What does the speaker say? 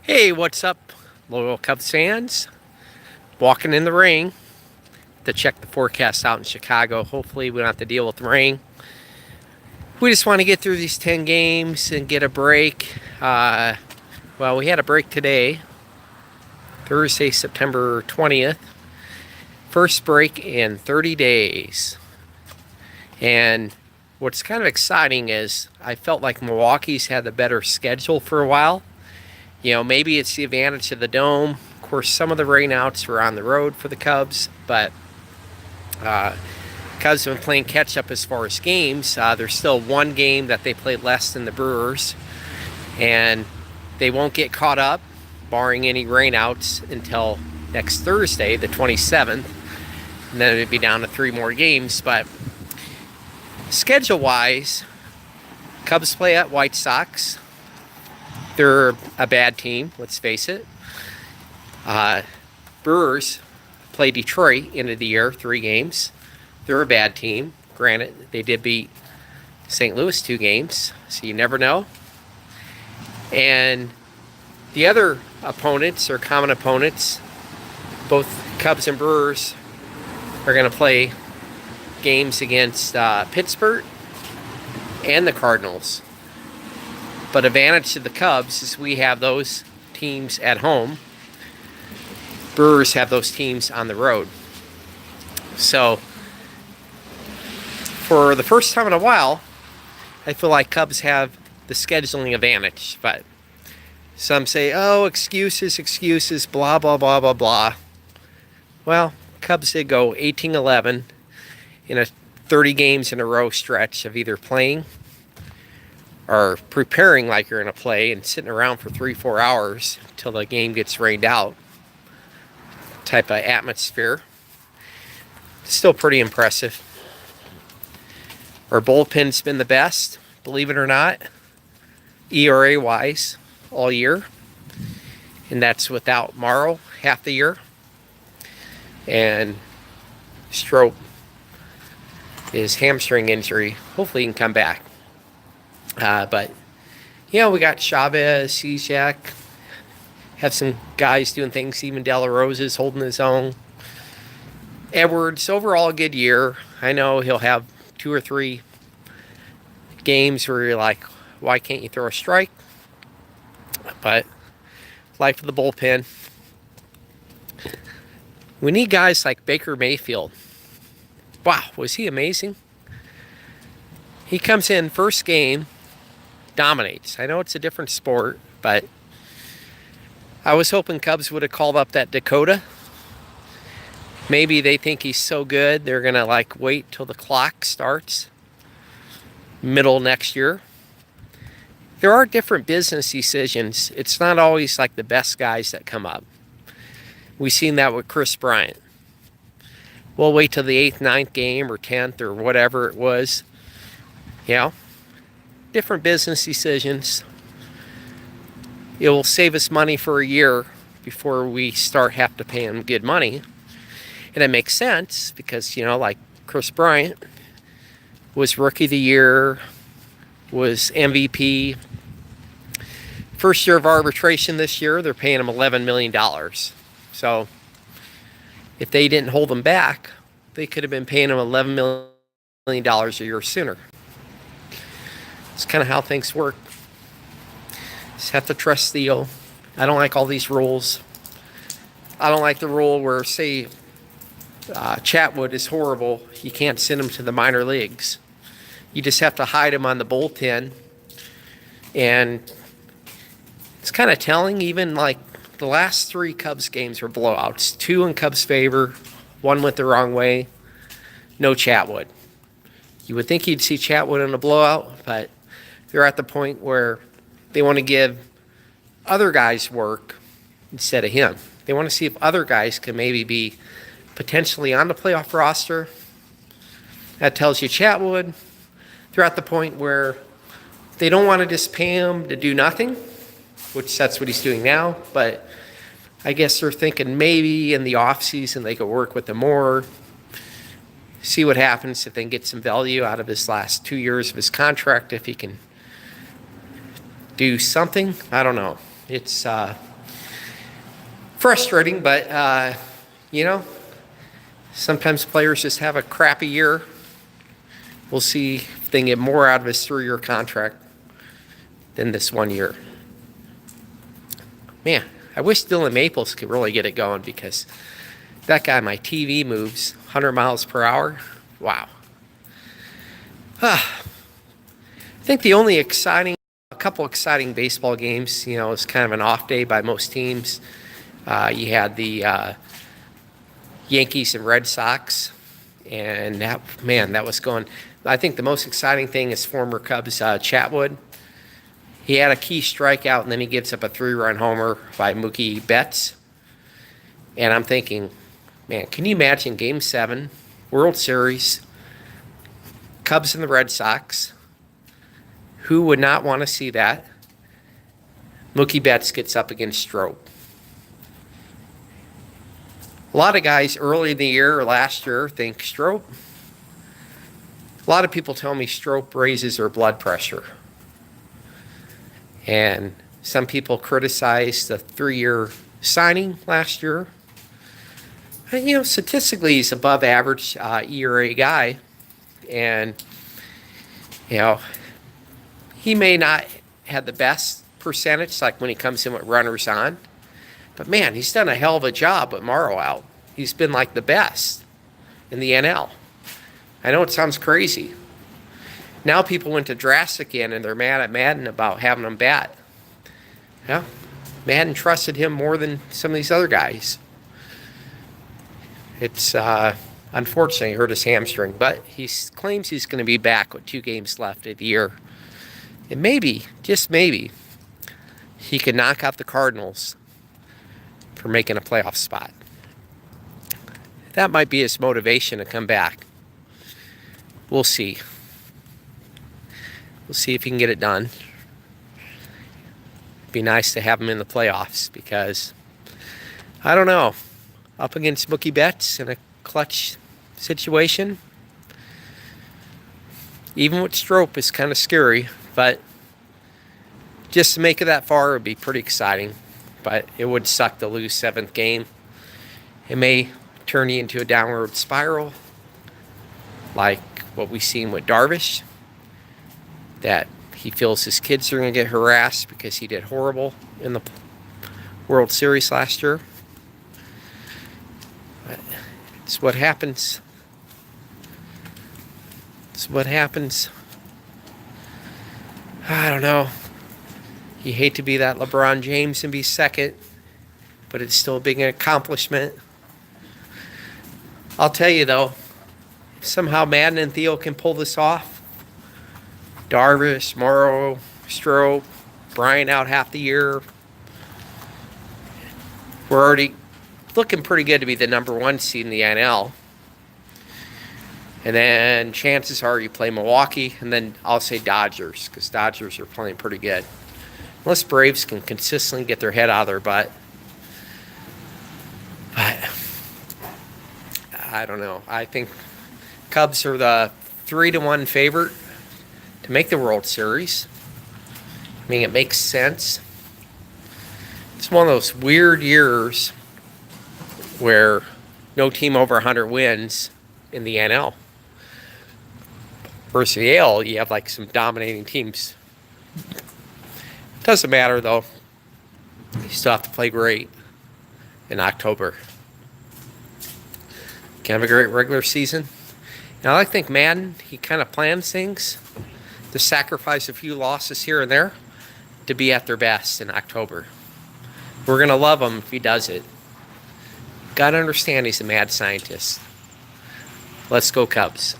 Hey, what's up, loyal Cubs fans? Walking in the rain to check the forecast out in Chicago. Hopefully, we don't have to deal with the rain. We just want to get through these 10 games and get a break. Well, we had a break today, Thursday, September 20th. First break in 30 days. And what's kind of exciting is I felt like Milwaukee's had the better schedule for a while. Maybe it's the advantage of the dome. Of course, some of the rainouts were on the road for the Cubs, but Cubs have been playing catch up as far as games. There's still one game that they played less than the Brewers, and they won't get caught up, barring any rainouts, until next Thursday, the 27th. And then it'd be down to 3 more games. But schedule-wise, Cubs play at White Sox. They're a bad team, let's face it. Brewers play Detroit end of the year, 3 games. They're a bad team. Granted, they did beat St. Louis 2 games, so you never know. And the other opponents, or common opponents, both Cubs and Brewers are going to play games against Pittsburgh and the Cardinals. But advantage to the Cubs is we have those teams at home. Brewers have those teams on the road. So, for the first time in a while, I feel like Cubs have the scheduling advantage. But some say, oh, excuses, blah, blah, blah, blah, blah. Well, Cubs did go 18-11 in a 30 games in a row stretch of either playing or preparing like you're going to play and sitting around for 3-4 hours until the game gets rained out type of atmosphere. Still pretty impressive. Our bullpen's been the best, believe it or not, ERA wise, all year. And that's without Morrow half the year. And Strop, his hamstring injury, hopefully he can come back. But we got Chavez, Cishek, have some guys doing things. Even De La Rosa's holding his own. Edwards, overall a good year. I know he'll have 2 or 3 games where you're like, why can't you throw a strike? But life of the bullpen. We need guys like Baker Mayfield. Wow, was he amazing? He comes in first game, dominates. I know it's a different sport, but I was hoping Cubs would have called up that Dakota. Maybe they think he's so good they're going to wait till the clock starts middle next year. There are different business decisions. It's not always like the best guys that come up. We've seen that with Kris Bryant. We'll wait till the 8th, 9th game or 10th or whatever it was. Different business decisions. It will save us money for a year before we have to pay him good money. And it makes sense because, like Kris Bryant was Rookie of the Year, was MVP. First year of arbitration this year, they're paying him $11 million. So if they didn't hold him back, they could have been paying him $11 million a year sooner. It's kind of how things work. Just have to trust Theo. I don't like all these rules. I don't like the rule where, say, Chatwood is horrible. You can't send him to the minor leagues. You just have to hide him on the bullpen. And it's kind of telling. Even the last 3 Cubs games were blowouts. 2 in Cubs' favor. 1 went the wrong way. No Chatwood. You would think you'd see Chatwood in a blowout, but they're at the point where they want to give other guys work instead of him. They want to see if other guys can maybe be potentially on the playoff roster. That tells you Chatwood. They're at the point where they don't want to just pay him to do nothing, which that's what he's doing now. But I guess they're thinking maybe in the offseason they could work with him more, see what happens if they can get some value out of his last 2 years of his contract, if he can do something. I don't know. It's frustrating, but you know, sometimes players just have a crappy year. We'll see if they can get more out of his 3-year contract than this 1 year. Man, I wish Dylan Maples could really get it going, because that guy, my TV moves 100 miles per hour. Wow. I think the only a couple exciting baseball games, you know, it's kind of an off day by most teams. You had the Yankees and Red Sox, and that was going. I think the most exciting thing is former Cubs Chatwood. He had a key strikeout, and then he gives up a 3-run homer by Mookie Betts. And I'm thinking, man, can you imagine Game 7, World Series, Cubs and the Red Sox? Who would not want to see that? Mookie Betts gets up against Strop. A lot of guys early in the year or last year think Strop. A lot of people tell me Strop raises their blood pressure. And some people criticize the 3-year signing last year. And, you know, statistically, he's above average ERA guy. And, you know, he may not have the best percentage, like when he comes in with runners on. But, man, he's done a hell of a job with Morrow out. He's been like the best in the NL. I know it sounds crazy. Now people went to Drastick again, and they're mad at Madden about having him bat. Yeah, Madden trusted him more than some of these other guys. It's unfortunately he hurt his hamstring, but he claims he's going to be back with 2 games left of the year. And maybe, just maybe, he could knock out the Cardinals for making a playoff spot. That might be his motivation to come back. We'll see. We'll see if he can get it done. It'd be nice to have him in the playoffs, because, I don't know, up against Mookie Betts in a clutch situation, even with Strop, is kind of scary, but just to make it that far would be pretty exciting. But it would suck to lose 7th game. It may turn you into a downward spiral, like what we've seen with Darvish, that he feels his kids are going to get harassed because he did horrible in the World Series last year. But it's what happens. It's what happens. I don't know. You hate to be that LeBron James and be second, but it's still a big accomplishment. I'll tell you, though, if somehow Madden and Theo can pull this off, Darvish, Morrow, Strop, Bryant out half the year, we're already looking pretty good to be the number 1 seed in the NL. And then chances are you play Milwaukee, and then I'll say Dodgers, because Dodgers are playing pretty good. Unless Braves can consistently get their head out of their butt. But I don't know. I think Cubs are the 3-1 favorite to make the World Series. I mean, it makes sense. It's one of those weird years where no team over 100 wins in the NL. Versus the AL, you have like some dominating teams. Doesn't matter, though. You still have to play great in October. Can have a great regular season. Now, I think Madden, he kind of plans things to sacrifice a few losses here and there to be at their best in October. We're going to love him if he does it. Got to understand he's a mad scientist. Let's go Cubs.